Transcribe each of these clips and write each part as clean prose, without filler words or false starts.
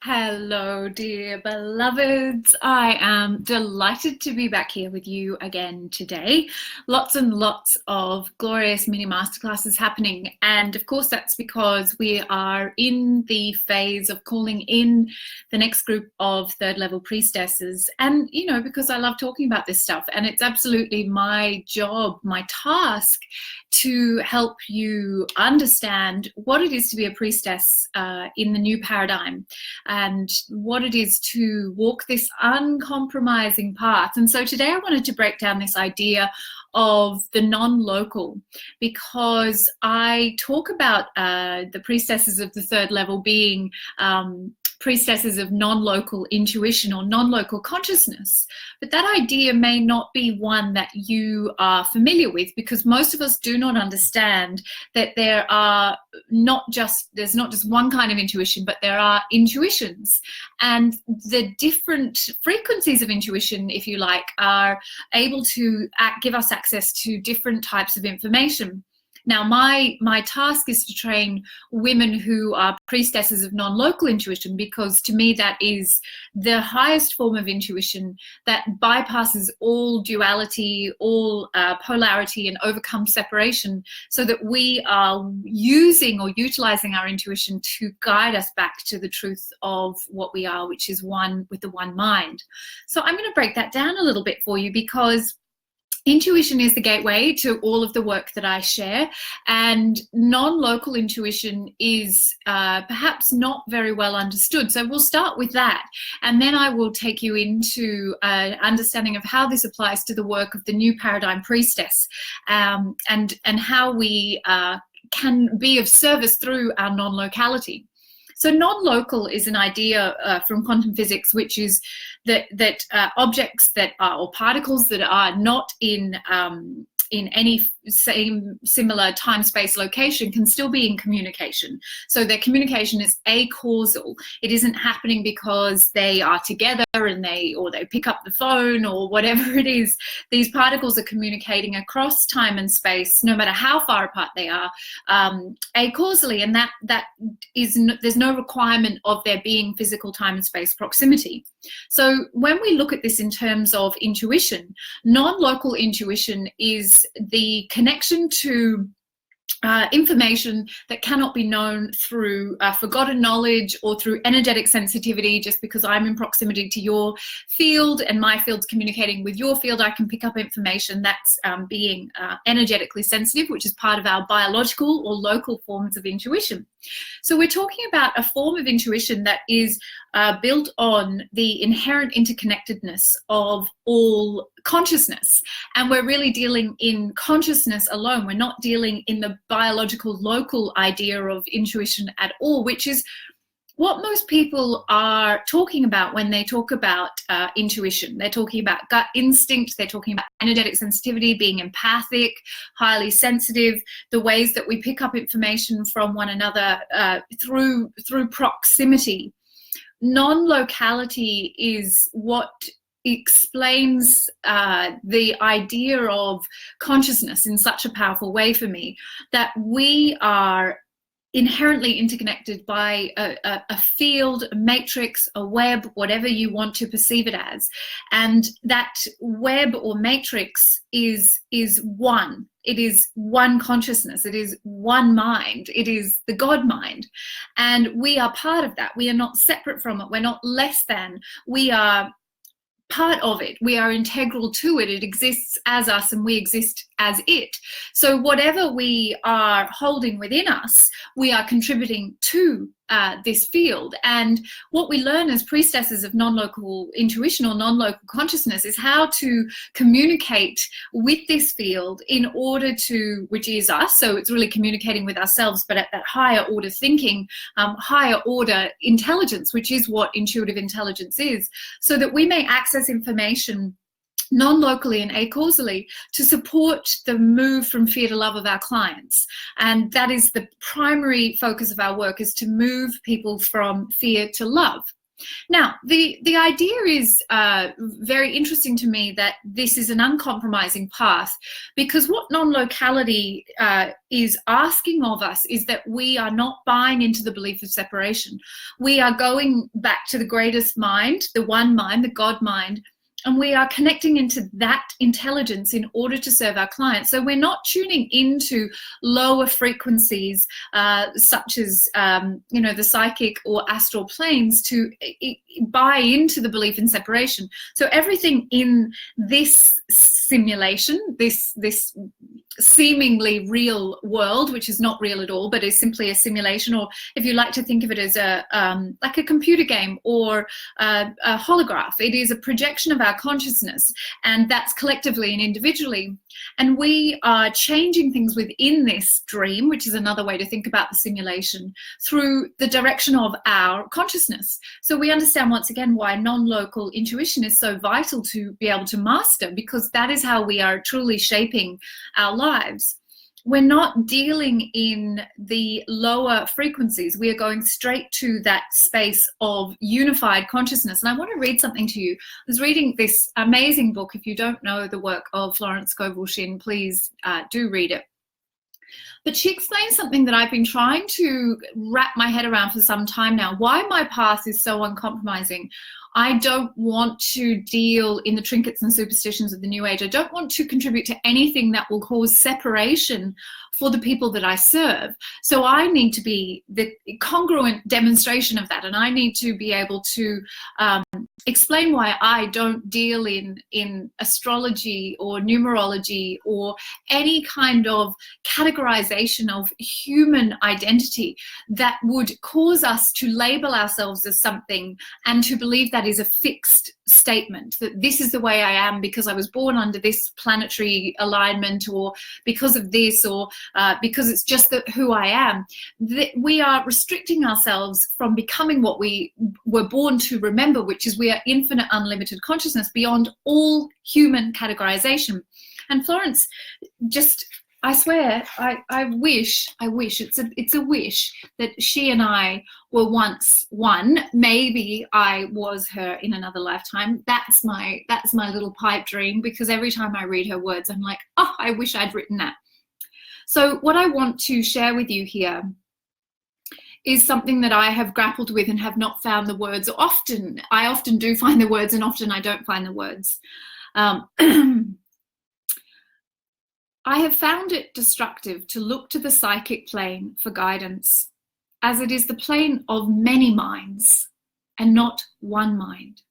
Hello, dear beloveds. I am delighted to be back here with you again today. Lots and lots of glorious mini masterclasses happening. And of course, that's because we are in the phase of calling in the next group of third level priestesses. And, because I love talking about this stuff, and it's absolutely my job, my task to help you understand what it is to be a priestess in the new paradigm, and what it is to walk this uncompromising path. And so today I wanted to break down this idea of the non-local, because I talk about the priestesses of the third level being priestesses of non-local intuition or non-local consciousness. But that idea may not be one that you are familiar with, because most of us do not understand that there's not just one kind of intuition, but there are intuitions. And the different frequencies of intuition, if you like, are able to give us access to different types of information. Now, my task is to train women who are priestesses of non-local intuition, because to me that is the highest form of intuition that bypasses all duality, all polarity, and overcomes separation, so that we are using or utilizing our intuition to guide us back to the truth of what we are, which is one with the one mind. So I'm going to break that down a little bit for you, because intuition is the gateway to all of the work that I share, and non-local intuition is perhaps not very well understood. So we'll start with that, and then I will take you into understanding of how this applies to the work of the new paradigm priestess, and how we can be of service through our non-locality. So non-local is an idea from quantum physics, which is that objects that are, or particles that are not in any similar time-space location can still be in communication. So their communication is acausal. It isn't happening because they are together and they pick up the phone or whatever it is. These particles are communicating across time and space, no matter how far apart they are, acausally, and there's no requirement of there being physical time and space proximity. So when we look at this in terms of intuition, non-local intuition is the connection to information that cannot be known through forgotten knowledge or through energetic sensitivity. Just because I'm in proximity to your field and my field's communicating with your field, I can pick up information. That's being energetically sensitive, which is part of our biological or local forms of intuition. So we're talking about a form of intuition that is built on the inherent interconnectedness of all consciousness. And we're really dealing in consciousness alone. We're not dealing in the biological local idea of intuition at all, which is what most people are talking about when they talk about intuition. They're talking about gut instinct, they're talking about energetic sensitivity, being empathic, highly sensitive, the ways that we pick up information from one another through proximity. Non-locality is what explains the idea of consciousness in such a powerful way for me, that we are inherently interconnected by a field, a matrix, a web, whatever you want to perceive it as. And that web or matrix is one. It is one consciousness. It is one mind. It is the God mind. And we are part of that. We are not separate from it. We're not less than. We are part of it. We are integral to it. It exists as us and we exist as it. So whatever we are holding within us, we are contributing to this field. And what we learn as priestesses of non-local intuition or non-local consciousness is how to communicate with this field in order to, which is us, so it's really communicating with ourselves, but at that higher order thinking, higher order intelligence, which is what intuitive intelligence is, so that we may access information non-locally and acausally to support the move from fear to love of our clients. And that is the primary focus of our work, is to move people from fear to love. Now, the idea is very interesting to me, that this is an uncompromising path, because what non-locality is asking of us is that we are not buying into the belief of separation. We are going back to the greatest mind, the one mind, the God mind, and we are connecting into that intelligence in order to serve our clients. So we're not tuning into lower frequencies, such as the psychic or astral planes, to buy into the belief in separation. So everything in this simulation, this seemingly real world, which is not real at all, but is simply a simulation, or if you like to think of it as like a computer game or a holograph, it is a projection of our consciousness, and that's collectively and individually. And we are changing things within this dream, which is another way to think about the simulation, through the direction of our consciousness. So we understand once again why non-local intuition is so vital to be able to master, because that is how we are truly shaping our lives. We're not dealing in the lower frequencies. We are going straight to that space of unified consciousness. And I want to read something to you. I was reading this amazing book. If you don't know the work of Florence Scovel-Shinn, please do read it. But she explains something that I've been trying to wrap my head around for some time now, why my path is so uncompromising. I don't want to deal in the trinkets and superstitions of the New Age. I don't want to contribute to anything that will cause separation for the people that I serve. So I need to be the congruent demonstration of that, and I need to be able to explain why I don't deal in astrology or numerology or any kind of categorization of human identity that would cause us to label ourselves as something and to believe that is a fixed statement, that this is the way I am because I was born under this planetary alignment, or because of this, or because it's just who I am. We are restricting ourselves from becoming what we were born to remember, which is we are infinite, unlimited consciousness beyond all human categorization. And Florence, just, I swear, I wish, it's a wish that she and I were once one. Maybe I was her in another lifetime. That's my little pipe dream, because every time I read her words, I'm like, oh, I wish I'd written that. So what I want to share with you here is something that I have grappled with and have not found the words. I often do find the words, and often I don't find the words. I have found it destructive to look to the psychic plane for guidance, as it is the plane of many minds and not one mind.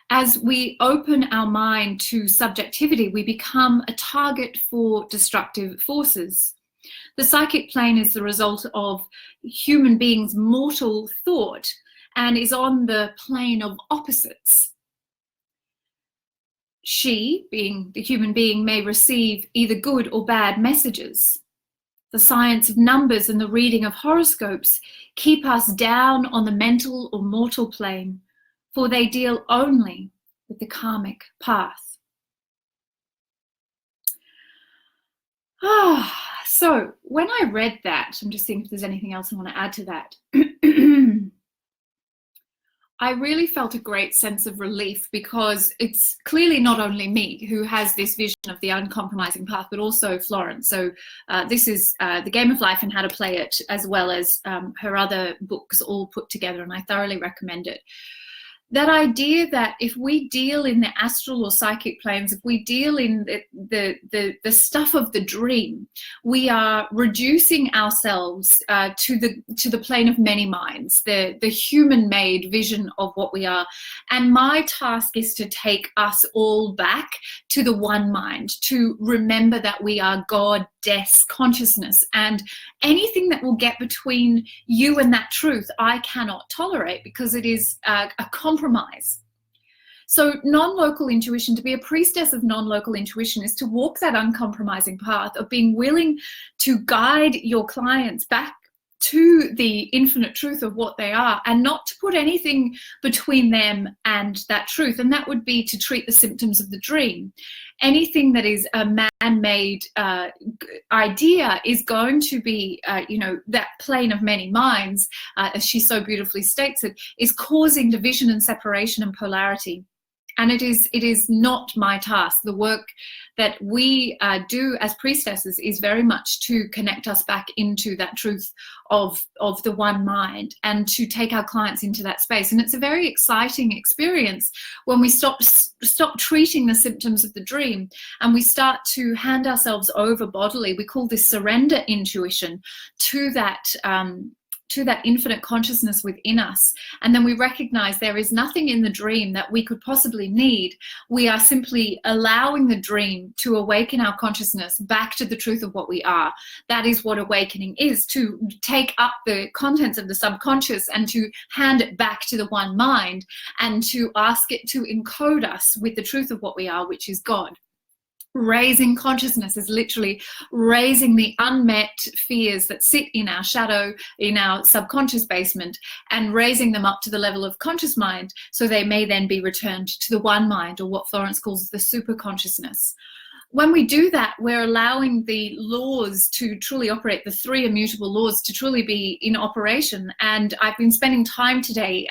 As we open our mind to subjectivity, we become a target for destructive forces. The psychic plane is the result of human beings' mortal thought and is on the plane of opposites. She, being the human being, may receive either good or bad messages. The science of numbers and the reading of horoscopes keep us down on the mental or mortal plane, for they deal only with the karmic path. So when I read that, I'm just seeing if there's anything else I want to add to that. I really felt a great sense of relief, because it's clearly not only me who has this vision of the uncompromising path, but also Florence. So this is The Game of Life and How to Play It, as well as her other books all put together, and I thoroughly recommend it. That idea that if we deal in the astral or psychic planes, if we deal in the stuff of the dream, we are reducing ourselves to the plane of many minds, the human-made vision of what we are. And my task is to take us all back to the one mind, to remember that we are goddess consciousness, and anything that will get between you and that truth, I cannot tolerate, because it is a compromise. So non-local intuition, to be a priestess of non-local intuition, is to walk that uncompromising path of being willing to guide your clients back to the infinite truth of what they are, and not to put anything between them and that truth. And that would be to treat the symptoms of the dream. Anything that is a man-made idea is going to be, that plane of many minds, as she so beautifully states it, is causing division and separation and polarity. And it is not my task. The work that we do as priestesses is very much to connect us back into that truth of the one mind, and to take our clients into that space. And it's a very exciting experience when we stop treating the symptoms of the dream, and we start to hand ourselves over bodily. We call this surrender intuition to that infinite consciousness within us. And then we recognize there is nothing in the dream that we could possibly need. We are simply allowing the dream to awaken our consciousness back to the truth of what we are. That is what awakening is, to take up the contents of the subconscious and to hand it back to the one mind, and to ask it to encode us with the truth of what we are, which is God. Raising consciousness is literally raising the unmet fears that sit in our shadow, in our subconscious basement, and raising them up to the level of conscious mind, so they may then be returned to the one mind, or what Florence calls the super consciousness. When we do that, we're allowing the laws to truly operate, the three immutable laws to truly be in operation. And I've been spending time today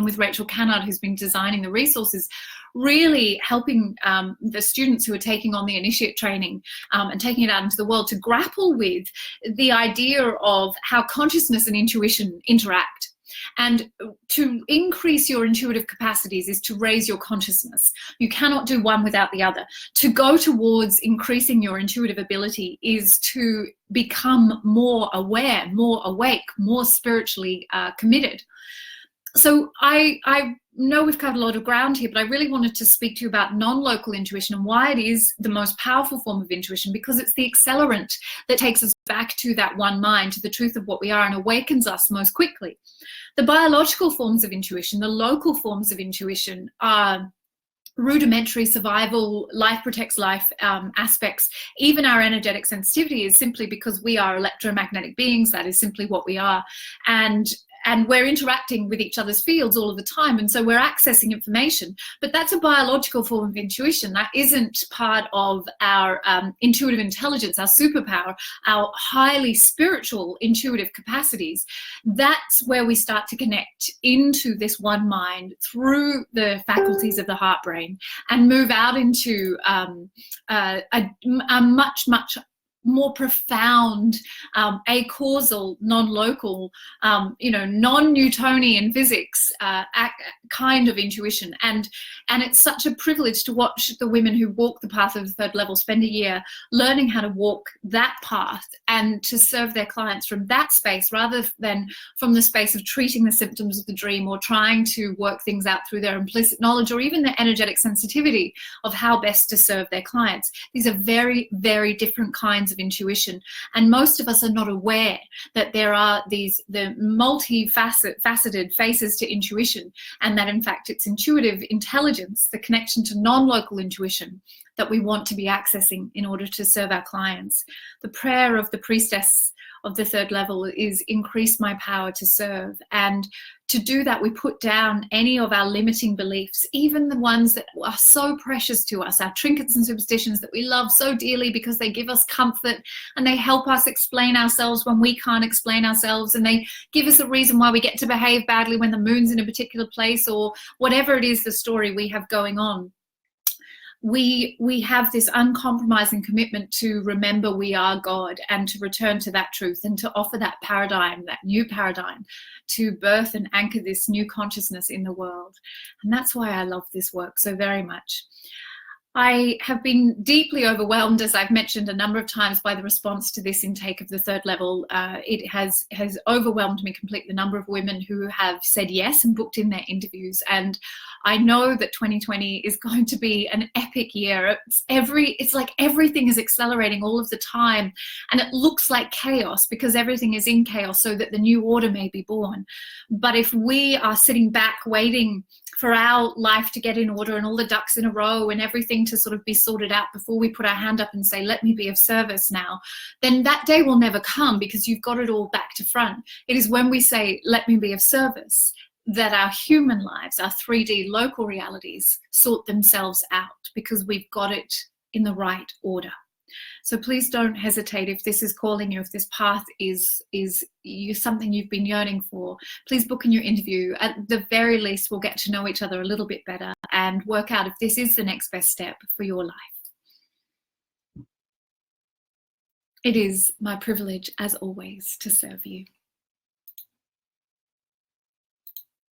with Rachel Cannard, who's been designing the resources, really helping the students who are taking on the initiate training and taking it out into the world to grapple with the idea of how consciousness and intuition interact. And to increase your intuitive capacities is to raise your consciousness. You cannot do one without the other. To go towards increasing your intuitive ability is to become more aware, more awake, more spiritually committed. So I know we've covered a lot of ground here, but I really wanted to speak to you about non-local intuition and why it is the most powerful form of intuition, because it's the accelerant that takes us back to that one mind, to the truth of what we are, and awakens us most quickly. The biological forms of intuition, the local forms of intuition, are rudimentary survival, life protects life aspects. Even our energetic sensitivity is simply because we are electromagnetic beings. That is simply what we are. And we're interacting with each other's fields all of the time, and so we're accessing information. But that's a biological form of intuition. That isn't part of our intuitive intelligence, our superpower, our highly spiritual intuitive capacities. That's where we start to connect into this one mind through the faculties of the heart brain, and move out into a much more profound, acausal, non-local, non-Newtonian physics kind of intuition. And it's such a privilege to watch the women who walk the path of the third level spend a year learning how to walk that path and to serve their clients from that space, rather than from the space of treating the symptoms of the dream or trying to work things out through their implicit knowledge or even their energetic sensitivity of how best to serve their clients. These are very, very different kinds of intuition, and most of us are not aware that there are the multifaceted faces to intuition, and that in fact it's intuitive intelligence, the connection to non-local intuition, that we want to be accessing in order to serve our clients. The prayer of the priestess of the third level is increase my power to serve. And to do that, we put down any of our limiting beliefs, even the ones that are so precious to us, our trinkets and superstitions that we love so dearly because they give us comfort and they help us explain ourselves when we can't explain ourselves, and they give us a reason why we get to behave badly when the moon's in a particular place, or whatever it is the story we have going on. We have this uncompromising commitment to remember we are God, and to return to that truth, and to offer that paradigm, that new paradigm, to birth and anchor this new consciousness in the world. And that's why I love this work so very much. I have been deeply overwhelmed, as I've mentioned a number of times, by the response to this intake of the third level. It has overwhelmed me completely, the number of women who have said yes and booked in their interviews. And I know that 2020 is going to be an epic year. It's like everything is accelerating all of the time, and it looks like chaos because everything is in chaos so that the new order may be born. But if we are sitting back waiting for our life to get in order and all the ducks in a row and everything waiting to sort of be sorted out before we put our hand up and say, let me be of service now, then that day will never come because you've got it all back to front. It is when we say, let me be of service, that our human lives, our 3D local realities, sort themselves out because we've got it in the right order. So please don't hesitate if this is calling you, if this path is something you've been yearning for. Please book in your interview. At the very least, we'll get to know each other a little bit better and work out if this is the next best step for your life. It is my privilege, as always, to serve you.